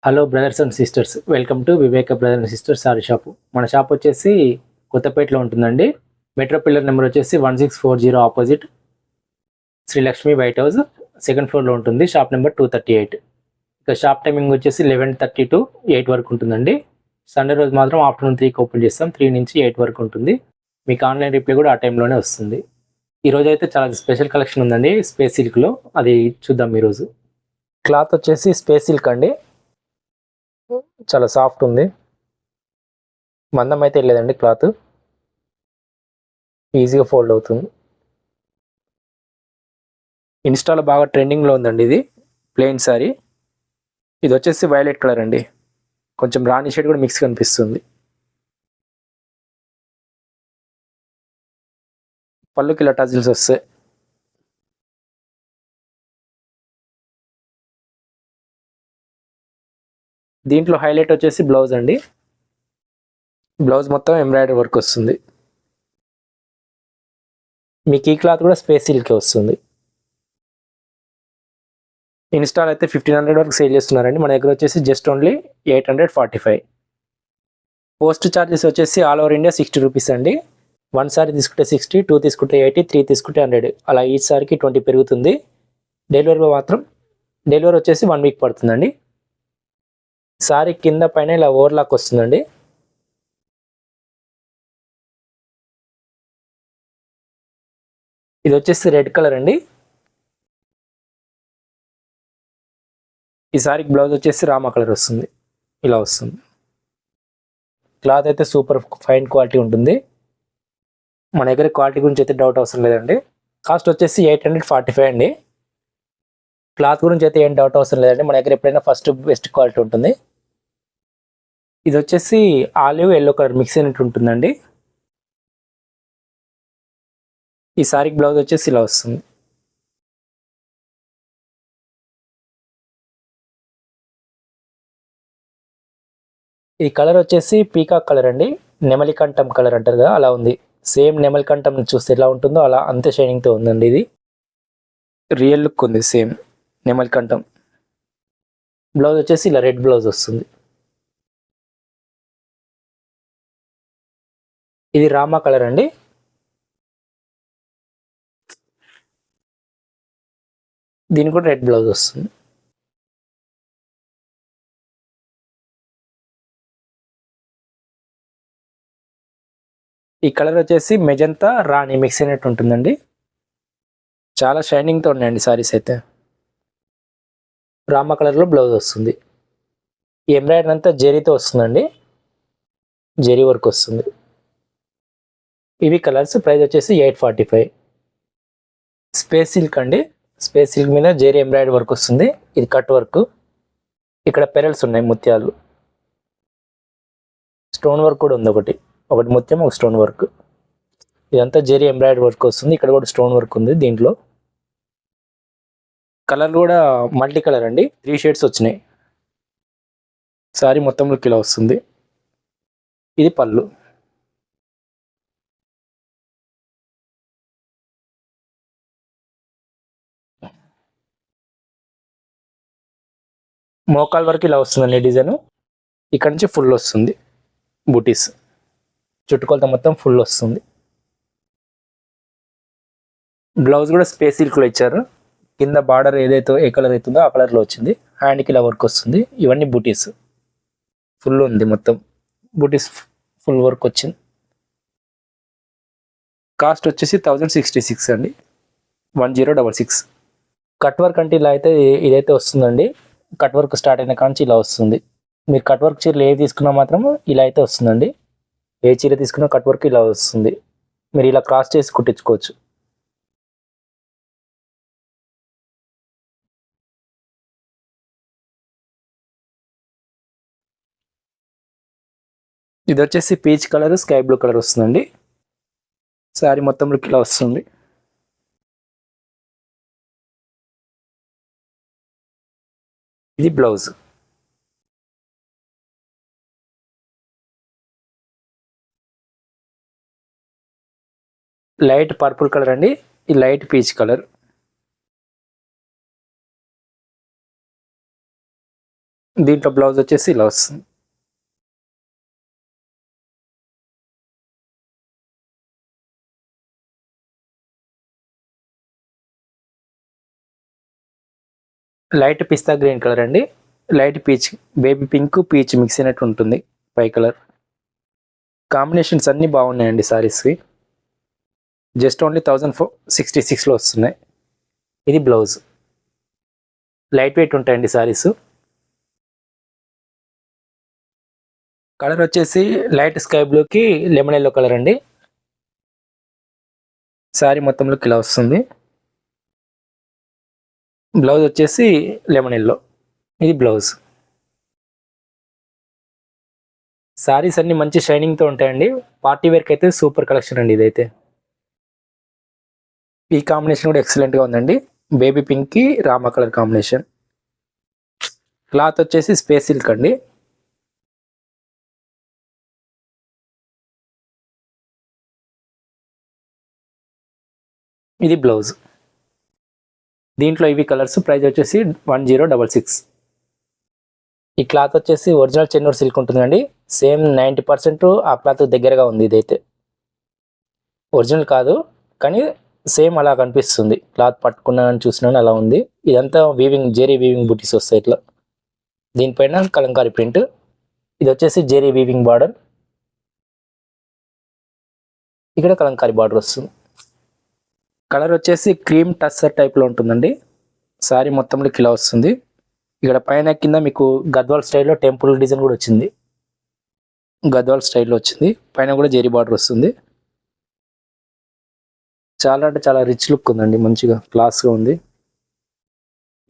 Hello brothers and sisters, welcome to Viveka brother and sisters sari shop. మన shop వచ్చేసి కొత్తపేటలో ఉంటుందండి. మెట్రో పిల్లర్ నెంబర్ వచ్చేసి 1640 opposite Srilakshmi white house, second ఫ్లోర్లో ఉంటుంది. Shop number 238. ఇక షాప్ టైమింగ్ వచ్చేసి 11:30 to 8 వరకు ఉంటుందండి. సండే రోజు మాత్రం ఆఫ్టర్నూన్ 3కి ఓపెన్ చేస్తాం. 3 నుంచి 8 వరకు ఉంటుంది. మీకు ఆన్లైన్ రిప్లై కూడా ఆ టైంలోనే వస్తుంది. ఈరోజు అయితే చాలా స్పెషల్ కలెక్షన్ ఉందండి స్పేస్ సిల్క్లో, అది చూద్దాం ఈరోజు. క్లాత్ వచ్చేసి స్పేస్ సిల్క్ అండి, చాలా సాఫ్ట్ ఉంది. మందం అయితే లేదండి, క్లాత్ ఈజీగా ఫోల్డ్ అవుతుంది. ఇన్స్టాలో బాగా ట్రెండింగ్లో ఉందండి ఇది ప్లెయిన్ సారీ. ఇది వచ్చేసి వైలెట్ కలర్ అండి, కొంచెం రాణి షేడ్ కూడా మిక్స్ కనిపిస్తుంది. పళ్ళుకి ఇలా టజిల్స్ వస్తాయి. దీంట్లో హైలైట్ వచ్చేసి బ్లౌజ్ అండి. బ్లౌజ్ మొత్తం ఎంబ్రాయిడరీ వర్క్ వస్తుంది. మీకు ఈ క్లాత్ కూడా స్పేస్ సిల్కే వస్తుంది. ఇన్స్టాల్ అయితే 1500 వరకు సేల్ చేస్తున్నారండి. మన దగ్గర వచ్చేసి జస్ట్ ఓన్లీ 845. పోస్ట్ ఛార్జెస్ వచ్చేసి ఆల్ ఓవర్ ఇండియా 60 రూపీస్ అండి. 1 సారీ తీసుకుంటే 60, 2 తీసుకుంటే 80, 3 తీసుకుంటే 100, అలా ఈ సారికి 20 పెరుగుతుంది. డెలివరీ వచ్చేసి 1 వీక్ పడుతుందండి. సారీ కింద పైన ఇలా ఓవర్లాక్ వస్తుందండి. ఇది వచ్చేసి రెడ్ కలర్ అండి. ఈ సారీకి బ్లౌజ్ వచ్చేసి రామా కలర్ వస్తుంది, ఇలా వస్తుంది. క్లాత్ అయితే సూపర్ ఫైన్ క్వాలిటీ ఉంటుంది. మన దగ్గర క్వాలిటీ గురించి అయితే డౌట్ అవసరం లేదండి. కాస్ట్ వచ్చేసి 845 అండి. క్లాత్ గురించి అయితే ఏం డౌట్ అవసరం లేదండి. మన దగ్గర ఎప్పుడైనా ఫస్ట్ బెస్ట్ క్వాలిటీ ఉంటుంది. ఇది వచ్చేసి ఆలివ్ ఎల్లో కలర్ మిక్స్ అయినట్టు ఉంటుందండి. ఈ సారీకి బ్లౌజ్ వచ్చేసి ఇలా వస్తుంది. ఈ కలర్ వచ్చేసి పీకాక్ కలర్ అండి, నెమలికంఠం కలర్ అంటారు కదా, అలా ఉంది. సేమ్ నెమలికంఠం చూస్తే ఎలా ఉంటుందో అలా అంతే షైనింగ్తో ఉందండి. ఇది రియల్ లుక్ ఉంది, సేమ్ నెమలికంఠం. బ్లౌజ్ వచ్చేసి ఇలా రెడ్ బ్లౌజ్ వస్తుంది. ఇది రామా కలర్ అండి. దీనికి కూడా రెడ్ బ్లౌజ్ వస్తుంది. ఈ కలర్ వచ్చేసి మెజంతా రాణి మిక్స్ అయినట్టు ఉంటుందండి. చాలా షైనింగ్తో ఉన్నాయండి సారీస్ అయితే. రామా కలర్లో బ్లౌజ్ వస్తుంది. ఈ ఎంబ్రాయిడరీ అంతా జెరీతో వస్తుందండి, జెరీ వర్క్ వస్తుంది. ఇవి కలర్స్. ప్రైస్ వచ్చేసి 845. స్పేస్ సిల్క్ అండి. స్పేస్ సిల్క్ మీద జెరీ ఎంబ్రాయిడరీ వర్క్ వస్తుంది. ఇది కట్ వర్క్. ఇక్కడ పెరల్స్ ఉన్నాయి, ముత్యాలు. స్టోన్ వర్క్ కూడా ఉంది, ఒకటి ముత్యం, ఒక స్టోన్ వర్క్. ఇదంతా జెరీ ఎంబ్రాయిడరీ వర్క్ వస్తుంది. ఇక్కడ కూడా స్టోన్ వర్క్ ఉంది. దీంట్లో కలర్ కూడా మల్టీ కలర్ అండి, 3 షేడ్స్ వచ్చినాయి. సారీ మొత్తంలో ఇలా వస్తుంది. ఇది పళ్ళు. మోకాల్ వరకు ఇలా వస్తుందండి డిజైన్. ఇక్కడ నుంచి ఫుల్ వస్తుంది బూటీస్, చుట్టుకొలత మొత్తం ఫుల్ వస్తుంది. బ్లౌజ్ కూడా స్పేస్ సిల్క్లో ఇచ్చారు. కింద బార్డర్ ఏదైతే ఏ కలర్ అవుతుందో ఆ కలర్లో వచ్చింది. హ్యాండ్కి ఇలా వర్క్ వస్తుంది. ఇవన్నీ బూటీస్ ఫుల్ ఉంది, మొత్తం బూటీస్ ఫుల్ వర్క్ వచ్చింది. కాస్ట్ వచ్చేసి 1066 అండి, 1066. కట్ వర్క్ అంటే ఇలా అయితే ఇదైతే వస్తుందండి. కట్ వర్క్ స్టార్ట్ అయిన కాంచి ఇలా వస్తుంది. మీరు కట్ వర్క్ చీరలు ఏవి తీసుకున్నా మాత్రం ఇలా అయితే వస్తుందండి. ఏ చీర తీసుకున్నా కట్ వర్క్ ఇలా వస్తుంది. మీరు ఇలా క్రాస్ చేసి కుట్టించుకోవచ్చు. ఇది వచ్చేసి peach colour, sky blue colour వస్తుందండి. శారీ మొత్తంలో ఇలా వస్తుంది. ఇది బ్లౌజ్. లైట్ పర్పుల్ కలర్ అండి, ఈ లైట్ పీచ్ కలర్. దీంట్లో బ్లౌజ్ వచ్చేసి ఇలా వస్తుంది. లైట్ పిస్తా గ్రీన్ కలర్ అండి, light peach, baby pink peach mix అయినట్టు ఉంటుంది పై కలర్. కాంబినేషన్స్ అన్నీ బాగున్నాయండి సారీస్వి. జస్ట్ ఓన్లీ 1466లో వస్తున్నాయి. ఇది బ్లౌజ్. లైట్ వెయిట్ ఉంటాయండి సారీస్. కలర్ వచ్చేసి లైట్ స్కై బ్లూకి లెమన్ ఎల్లో కలర్ అండి. శారీ మొత్తంలోకి ఇలా వస్తుంది. బ్లౌజ్ వచ్చేసి లెమన్ ఎల్లో. ఇది బ్లౌజ్. సారీస్ అన్ని మంచి షైనింగ్తో ఉంటాయండి. పార్టీ వేర్కి అయితే సూపర్ కలెక్షన్ అండి ఇదైతే. ఈ కాంబినేషన్ కూడా ఎక్సలెంట్గా ఉందండి. బేబీ పింక్కి రామా కలర్ కాంబినేషన్. క్లాత్ వచ్చేసి స్పేస్ సిల్క్ అండి. ఇది బ్లౌజ్. దీంట్లో ఇవి కలర్స్. ప్రైస్ వచ్చేసి 1066. ఈ క్లాత్ వచ్చేసి ఒరిజినల్ చెన్నూరు సిల్క్ ఉంటుందండి. సేమ్ 90% ఆ క్లాత్ దగ్గరగా ఉంది. ఇదైతే ఒరిజినల్ కాదు కానీ సేమ్ అలా కనిపిస్తుంది. క్లాత్ పట్టుకున్నానని చూసినాను అలా ఉంది. ఇదంతా వీవింగ్, జెరీ వీవింగ్ బుటీస్ వస్తాయి ఇట్లా. దీనిపైన కలంకారీ ప్రింట్. ఇది వచ్చేసి జెరీ వీవింగ్ బార్డర్. ఇక్కడ కలంకారీ బార్డర్ వస్తుంది. కలర్ వచ్చేసి క్రీమ్ టస్సర్ టైప్లో ఉంటుందండి. శారీ మొత్తంలో ఇలా వస్తుంది. ఇక్కడ పైన కింద మీకు గద్వాల్ స్టైల్లో టెంపుల్ డిజైన్ కూడా వచ్చింది. గద్వాల్ స్టైల్లో వచ్చింది. పైన కూడా జెరీ బార్డర్ వస్తుంది. చాలా అంటే చాలా రిచ్ లుక్ ఉందండి. మంచిగా క్లాస్గా ఉంది.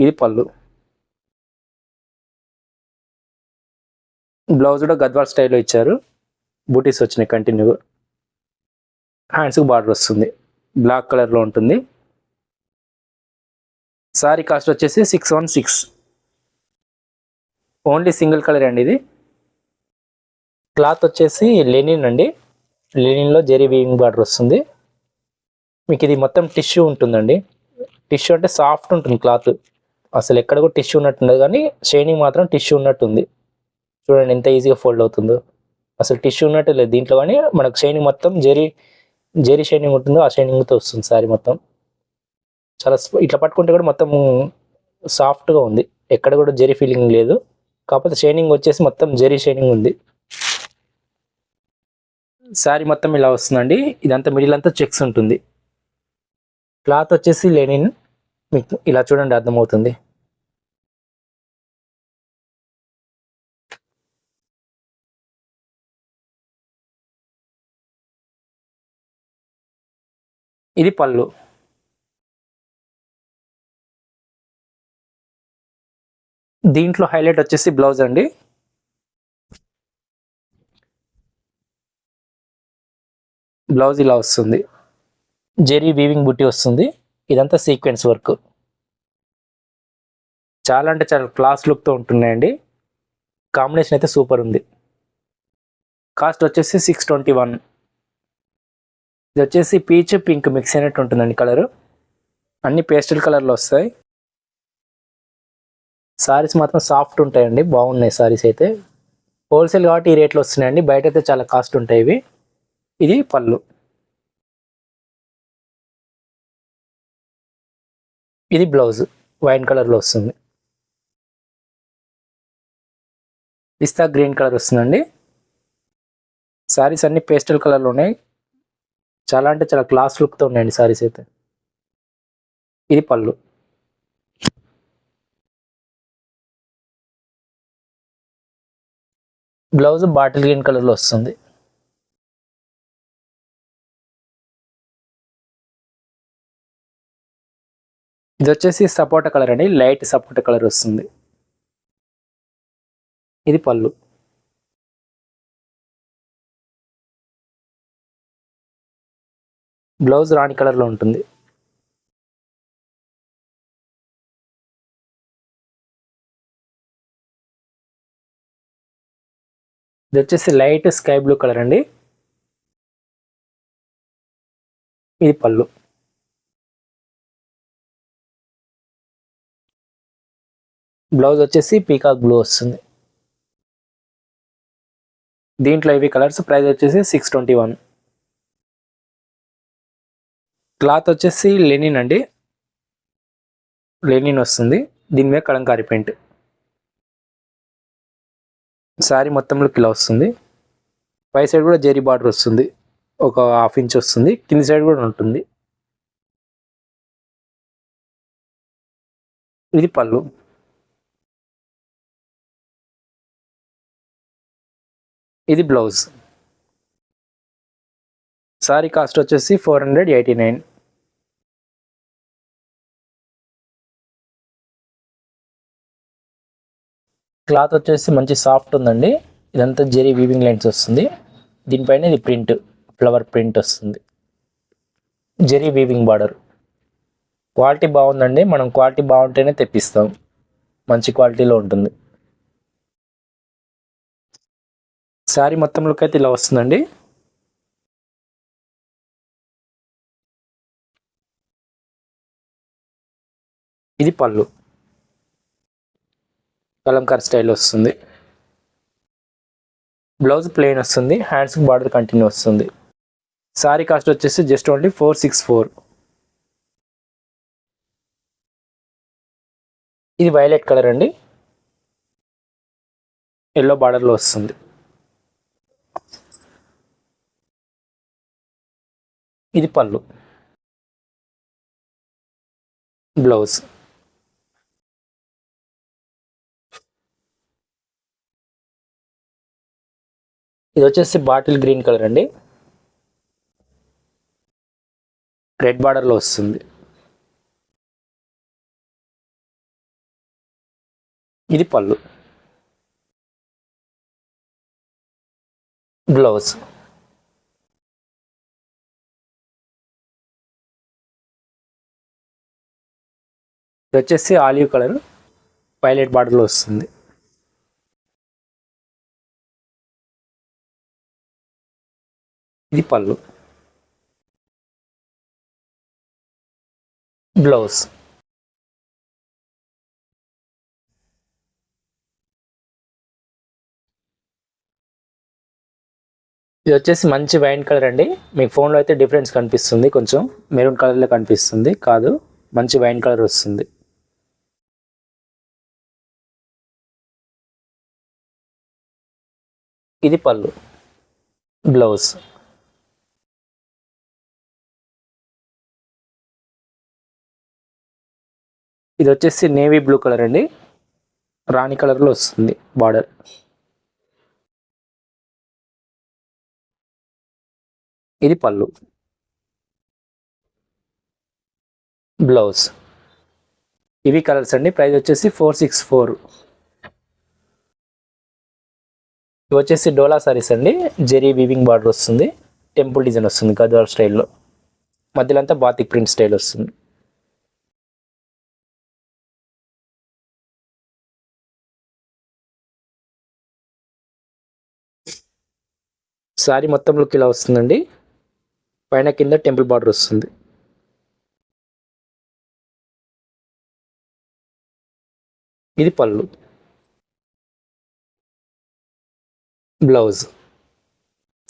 ఇది పళ్ళు. బ్లౌజ్ కూడా గద్వాల్ స్టైల్లో ఇచ్చారు. బూటీస్ వచ్చినాయి కంటిన్యూగా. హ్యాండ్స్కి బార్డర్ వస్తుంది. బ్లాక్ కలర్లో ఉంటుంది. సారీ కాస్ట్ వచ్చేసి 616. ఓన్లీ సింగిల్ కలర్ అండి ఇది. క్లాత్ వచ్చేసి లెనిన్ అండి. లెనిన్లో జెరీ వీవింగ్ బార్డర్ వస్తుంది. మీకు ఇది మొత్తం టిష్యూ ఉంటుందండి. టిష్యూ అంటే సాఫ్ట్ ఉంటుంది క్లాత్. అసలు ఎక్కడ కూడా టిష్యూ ఉన్నట్టు ఉండదు కానీ షైనింగ్ మాత్రం టిష్యూ ఉన్నట్టు ఉంది. చూడండి ఎంత ఈజీగా ఫోల్డ్ అవుతుందో. అసలు టిష్యూ ఉన్నట్టు లేదు దీంట్లో, కానీ మనకు షైనింగ్ మొత్తం జెరీ షైనింగ్ ఉంటుందో ఆ షైనింగ్తో వస్తుంది శారీ మొత్తం. చాలా ఇట్లా పట్టుకుంటే కూడా మొత్తం సాఫ్ట్గా ఉంది. ఎక్కడ కూడా జెరీ ఫీలింగ్ లేదు. కాకపోతే షైనింగ్ వచ్చేసి మొత్తం జెరీ షైనింగ్ ఉంది. శారీ మొత్తం ఇలా వస్తుందండి. ఇదంతా మిడిల్ అంతా చెక్స్ ఉంటుంది. క్లాత్ వచ్చేసి లెనిన్. మీకు ఇలా చూడండి అర్థమవుతుంది. ఇది పళ్ళు. దీంట్లో హైలైట్ వచ్చేసి బ్లౌజ్ అండి. బ్లౌజ్ ఇలా వస్తుంది. జెరీ వీవింగ్ బుట్టి వస్తుంది. ఇదంతా సీక్వెన్స్ వర్క్. చాలా అంటే చాలా క్లాస్ లుక్తో ఉంటున్నాయండి. కాంబినేషన్ అయితే సూపర్ ఉంది. కాస్ట్ వచ్చేసి 621. ఇది వచ్చేసి పీచ్ పింక్ మిక్స్ అయినట్టు ఉంటుందండి కలరు. అన్ని పేస్టల్ కలర్లో వస్తాయి. సారీస్ మాత్రం సాఫ్ట్ ఉంటాయండి. బాగున్నాయి సారీస్ అయితే. హోల్సేల్ కాబట్టి ఈ రేట్లో వస్తున్నాయండి. బయట అయితే చాలా కాస్ట్ ఉంటాయి ఇవి. ఇది పళ్ళు. ఇది బ్లౌజ్. వైన్ కలర్లో వస్తుంది. పిస్తా గ్రీన్ కలర్ వస్తుందండి. సారీస్ అన్ని పేస్టల్ కలర్లో ఉన్నాయి. చాలా అంటే చాలా క్లాస్ లుక్తో ఉన్నాయండి సారీస్ అయితే. ఇది పళ్ళు. బ్లౌజ్ బాటిల్ గ్రీన్ కలర్లో వస్తుంది. ఇది వచ్చేసి సపోటా కలర్ అండి. లైట్ సపోటా కలర్ వస్తుంది. ఇది పళ్ళు. బ్లౌజ్ రాణి కలర్లో ఉంటుంది. ఇది వచ్చేసి లైట్ స్కై బ్లూ కలర్ అండి. ఇది పళ్ళు. బ్లౌజ్ వచ్చేసి పీకాక్ బ్లూ వస్తుంది. దీంట్లో ఇవి కలర్స్. ప్రైస్ వచ్చేసి 621. క్లాత్ వచ్చేసి లెనిన్ అండి, లెనిన్ వస్తుంది. దీని మీద కలంకారీ ప్రింట్. శారీ మొత్తంలోకి ఇలా వస్తుంది. పై సైడ్ కూడా జెరీ బార్డర్ వస్తుంది, ఒక 1/2 ఇంచ్ వస్తుంది. కింది సైడ్ కూడా ఉంటుంది. ఇది పళ్ళు. ఇది బ్లౌజ్. శారీ కాస్ట్ వచ్చేసి 489. క్లాత్ వచ్చేసి మంచి సాఫ్ట్ ఉందండి. ఇదంతా జెరీ వీవింగ్ లైన్స్ వస్తుంది. దీనిపైన ఇది ప్రింట్, ఫ్లవర్ ప్రింట్ వస్తుంది. Zari weaving border. క్వాలిటీ బాగుందండి. మనం క్వాలిటీ బాగుంటేనే తెప్పిస్తాం, మంచి క్వాలిటీలో ఉంటుంది. శారీ మొత్తంలోకి అయితే ఇలా వస్తుందండి. ఇది పళ్ళు, కలంకారీ స్టైల్ వస్తుంది. బ్లౌజ్ ప్లెయిన్ వస్తుంది, హ్యాండ్స్ బార్డర్ కంటిన్యూ వస్తుంది. శారీ కాస్ట్ వచ్చేసి జస్ట్ ఓన్లీ 464. ఇది వైలెట్ కలర్ అండి, ఎల్లో బార్డర్లో వస్తుంది. ఇది పళ్ళు, బ్లౌజ్. ఇది వచ్చేసి బాటిల్ గ్రీన్ కలర్ అండి, రెడ్ బార్డర్లో వస్తుంది. ఇది పళ్ళు, బ్లౌజ్. ఇది వచ్చేసి ఆలివ్ కలర్, వైలెట్ బార్డర్లో వస్తుంది. ఇది పళ్ళు, బ్లౌజ్. ఇది వచ్చేసి మంచి వైన్ కలర్ అండి. మీ ఫోన్లో అయితే డిఫరెన్స్ కనిపిస్తుంది, కొంచెం మెరూన్ కలర్లో కనిపిస్తుంది, కాదు మంచి వైన్ కలర్ వస్తుంది. ఇది పళ్ళు, బ్లౌజ్. ఇది వచ్చేసి నేవీ బ్లూ కలర్ అండి, రాణి కలర్లో వస్తుంది బార్డర్. ఇది పళ్ళు, బ్లౌజ్. ఇవి కలర్స్ అండి. ప్రైస్ వచ్చేసి 464. ఇవి వచ్చేసి డోలా సారీస్ అండి, జెరీ వీవింగ్ బార్డర్ వస్తుంది, టెంపుల్ డిజైన్ వస్తుంది గద్వాల్ స్టైల్లో, మధ్యలో అంతా బాతిక్ ప్రింట్ స్టైల్ వస్తుంది. శారీ మొత్తంలోకి ఇలా వస్తుందండి, పైన కింద టెంపుల్ బార్డర్ వస్తుంది. ఇది పళ్ళు, బ్లౌజ్.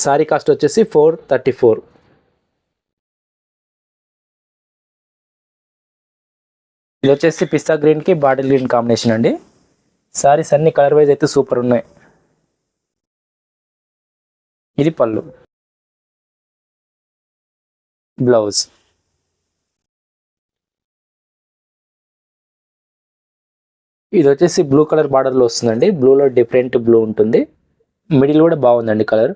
శారీ కాస్ట్ వచ్చేసి 434. ఇది వచ్చేసి పిస్తా గ్రీన్కి బాటిల్ గ్రీన్ కాంబినేషన్ అండి. శారీస్ అన్ని కలర్ వైజ్ అయితే సూపర్ ఉన్నాయి. ఇది పళ్ళు, బ్లౌజ్. ఇది వచ్చేసి బ్లూ కలర్ బార్డర్లో వస్తుందండి. బ్లూలో డిఫరెంట్ బ్లూ ఉంటుంది, మిడిల్ కూడా బాగుందండి కలర్.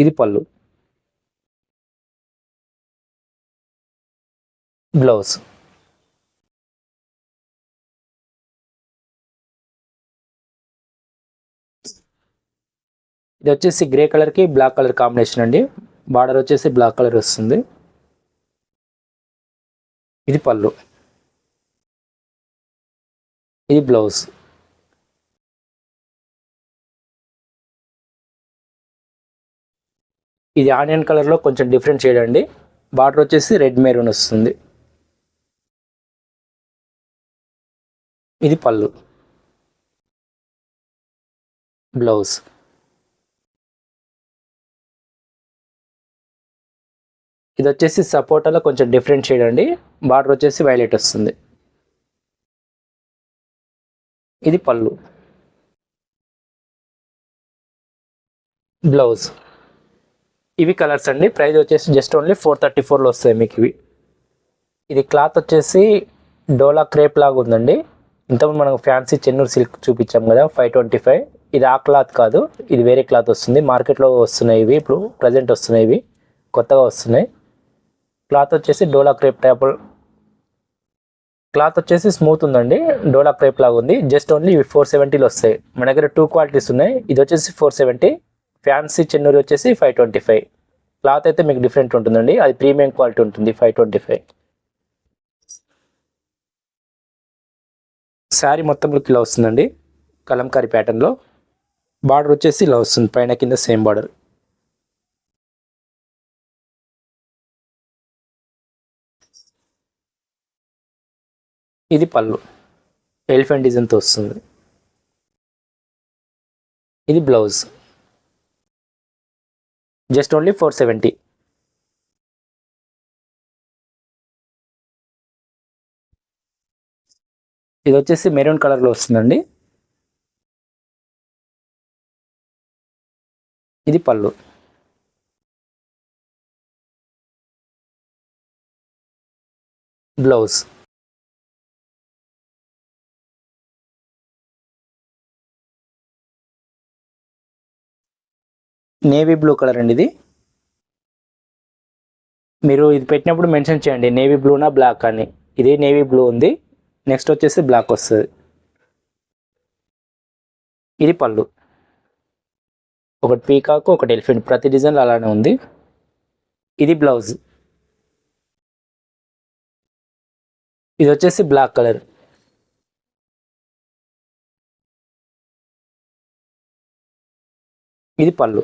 ఇది పళ్ళు, బ్లౌజ్. ఇది వచ్చేసి గ్రే కలర్కి బ్లాక్ కలర్ కాంబినేషన్ అండి. బార్డర్ వచ్చేసి బ్లాక్ కలర్ వస్తుంది. ఇది పళ్ళు, ఇది బ్లౌజ్. ఇది ఆనియన్ కలర్లో కొంచెం డిఫరెంట్ షేడ్ అండి. బార్డర్ వచ్చేసి రెడ్ మెరూన్ వస్తుంది. ఇది పళ్ళు, బ్లౌజ్. ఇది వచ్చేసి సపోటాలో కొంచెం డిఫరెంట్ షేడ్ అండి. బార్డర్ వచ్చేసి వైలెట్ వస్తుంది. ఇది పళ్ళు, బ్లౌజ్. ఇవి కలర్స్ అండి. ప్రైస్ వచ్చేసి జస్ట్ ఓన్లీ 434లో వస్తాయి మీకు ఇవి. ఇది క్లాత్ వచ్చేసి డోలా క్రేప్ లాగా ఉందండి. ఇంతకుముందు మనకు ఫ్యాన్సీ చెన్నూరు సిల్క్ చూపించాం కదా 525. ఇది ఆ క్లాత్ కాదు, ఇది వేరే క్లాత్ వస్తుంది. మార్కెట్లో వస్తున్నాయి ఇవి, ఇప్పుడు ప్రజెంట్ వస్తున్నాయి ఇవి, కొత్తగా వస్తున్నాయి. క్లాత్ వచ్చేసి డోలా క్రేప్ టైప్. క్లాత్ వచ్చేసి స్మూత్ ఉందండి, డోలా క్రేప్ లాగా ఉంది. జస్ట్ ఓన్లీ ఇవి 470లో వస్తాయి. మన దగ్గర 2 క్వాలిటీస్ ఉన్నాయి. ఇది వచ్చేసి 470, ఫ్యాన్సీ చెన్నూరు వచ్చేసి 525. క్లాత్ అయితే మీకు డిఫరెంట్ ఉంటుందండి, అది ప్రీమియం క్వాలిటీ ఉంటుంది 525. శారీ మొత్తం లుక్ ఇలా వస్తుందండి, కలంకారీ ప్యాటర్న్లో. బార్డర్ వచ్చేసి ఇలా వస్తుంది, పైన కింద సేమ్ బార్డర్. ఇది పళ్ళు, ఎలిఫెంట్ డిజైన్తో వస్తుంది. ఇది బ్లౌజ్, జస్ట్ ఓన్లీ 470. ఇది వచ్చేసి మెరూన్ కలర్లో వస్తుందండి. ఇది పళ్ళు, బ్లౌజ్. నేవీ బ్లూ కలర్ అండి ఇది. మీరు ఇది పెట్టినప్పుడు మెన్షన్ చేయండి నేవీ బ్లూనా బ్లాక్ అని. ఇది నేవీ బ్లూ ఉంది, నెక్స్ట్ వచ్చేసి బ్లాక్ వస్తుంది. ఇది పళ్ళు, ఒకటి పీకాకు ఒకటి ఎలిఫెంట్, ప్రతి డిజైన్లో అలానే ఉంది. ఇది బ్లౌజ్, ఇది వచ్చేసి బ్లాక్ కలర్. ఇది పళ్ళు,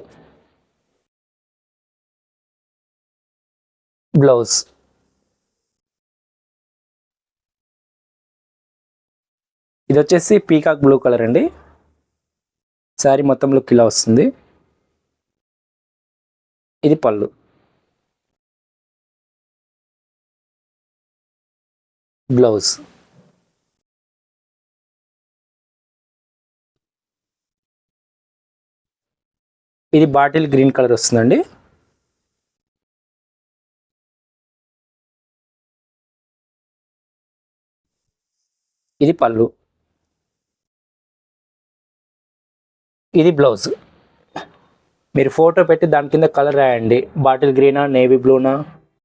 బ్లౌజ్. ఇది వచ్చేసి పీకాక్ బ్లూ కలర్ అండి. శారీ మొత్తం లుక్ ఇలా వస్తుంది. ఇది పళ్ళు, బ్లౌజ్. ఇది బాటిల్ గ్రీన్ కలర్ వస్తుందండి. ఇది పళ్ళు, ఇది బ్లౌజ్. మీరు ఫోటో పెట్టి దాని కింద కలర్ రాయండి, బాటిల్ గ్రీనా నేవీ బ్లూనా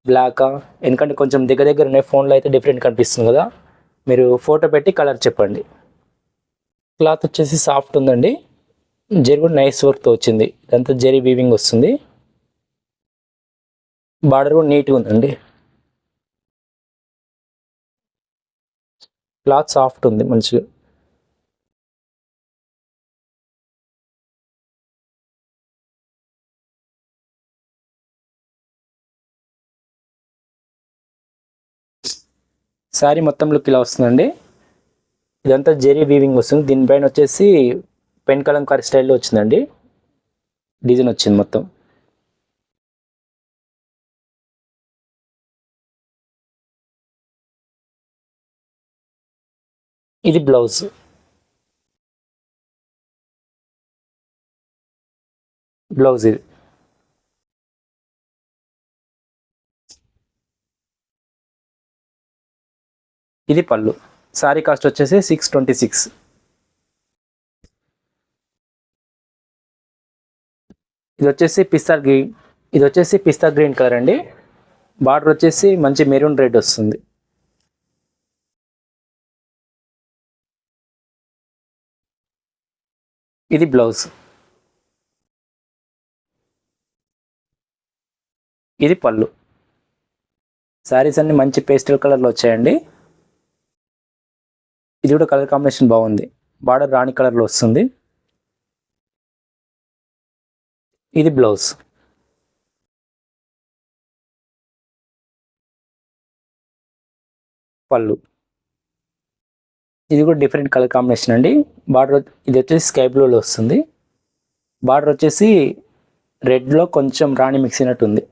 బ్లాకా. ఎందుకంటే కొంచెం దగ్గర దగ్గర ఉన్నాయి, ఫోన్లో అయితే డిఫరెంట్ కనిపిస్తుంది కదా. మీరు ఫోటో పెట్టి కలర్ చెప్పండి. క్లాత్ వచ్చేసి సాఫ్ట్ ఉందండి, జరీ కూడా నైస్ వర్క్తో వచ్చింది. ఇదంతా జరీ వీవింగ్ వస్తుంది. బార్డర్ కూడా నీట్గా ఉందండి. క్లాత్ సాఫ్ట్ ఉంది మంచిగా. శారీ మొత్తం లుక్ ఇలా వస్తుందండి. ఇదంతా జెరీ వీవింగ్ వస్తుంది. దీనిపైన వచ్చేసి పెన్ కలంకారీ స్టైల్లో వచ్చిందండి, డిజైన్ వచ్చింది మొత్తం. ఇది బ్లౌజ్, బ్లౌజ్ ఇది. ఇది పళ్ళు. శారీ కాస్ట్ వచ్చేసి 626. ఇది వచ్చేసి పిస్తా గ్రీన్ కలర్ అండి. బార్డర్ వచ్చేసి మంచి మెరూన్ రెడ్ వస్తుంది. ఇది బ్లౌజ్, ఇది పళ్ళు. శారీస్ అన్ని మంచి పేస్టల్ కలర్లో వచ్చాయండి. ఇది కూడా కలర్ కాంబినేషన్ బాగుంది. బార్డర్ రాణి కలర్లో వస్తుంది. ఇది బ్లౌజ్, పళ్ళు. ఇది కూడా డిఫరెంట్ కలర్ కాంబినేషన్ అండి. బార్డర్ ఇది వచ్చేసి స్కై బ్లూలో వస్తుంది. బార్డర్ వచ్చేసి రెడ్లో కొంచెం రాణి మిక్స్ అయినట్టు ఉంది,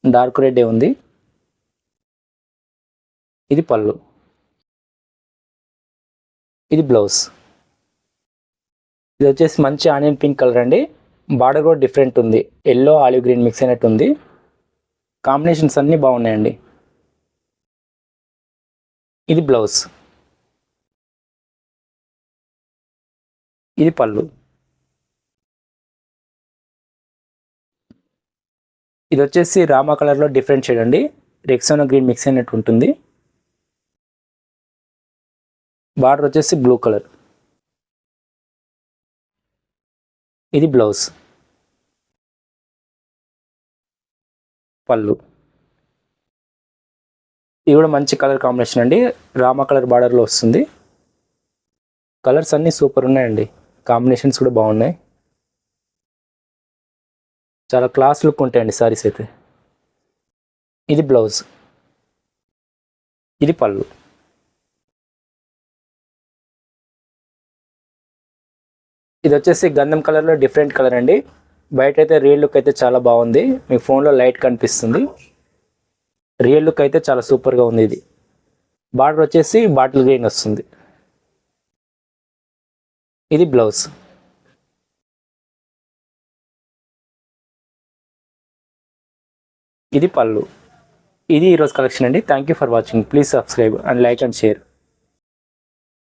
డార్క్ రెడ్ ఉంది. ఇది పళ్ళు, ఇది బ్లౌజ్. ఇది వచ్చేసి మంచి ఆనియన్ పింక్ కలర్ అండి. బార్డర్ కూడా డిఫరెంట్ ఉంది, ఎల్లో ఆలివ్ గ్రీన్ మిక్స్ అయినట్టు ఉంది. కాంబినేషన్స్ అన్నీ బాగున్నాయండి. ఇది బ్లౌజ్, ఇది పళ్ళు. ఇది వచ్చేసి రామా కలర్లో డిఫరెంట్ షేడ్ అండి, రెక్సానా గ్రీన్ మిక్స్ అయినట్టు ఉంటుంది. బార్డర్ వచ్చేసి బ్లూ కలర్. ఇది బ్లౌజ్, పళ్ళు. ఇది కూడా మంచి కలర్ కాంబినేషన్ అండి, రామా కలర్ బార్డర్లో వస్తుంది. కలర్స్ అన్నీ సూపర్ ఉన్నాయండి, కాంబినేషన్స్ కూడా బాగున్నాయి. చాలా క్లాస్ లుక్ ఉంటాయండి సారీస్ అయితే. ఇది బ్లౌజ్, ఇది పళ్ళు. ఇది వచ్చేసి గంధం కలర్లో డిఫరెంట్ కలర్ అండి. బయట అయితే రియల్ లుక్ అయితే చాలా బాగుంది, మీకు ఫోన్లో లైట్ కనిపిస్తుంది. రియల్ లుక్ అయితే చాలా సూపర్గా ఉంది. ఇది బార్డర్ వచ్చేసి బాటిల్ గ్రీన్ వస్తుంది. ఇది బ్లౌజ్, ఇది పళ్ళు. ఇది ఈరోజు కలెక్షన్ అండి. Thank you for watching. Please subscribe and like and share.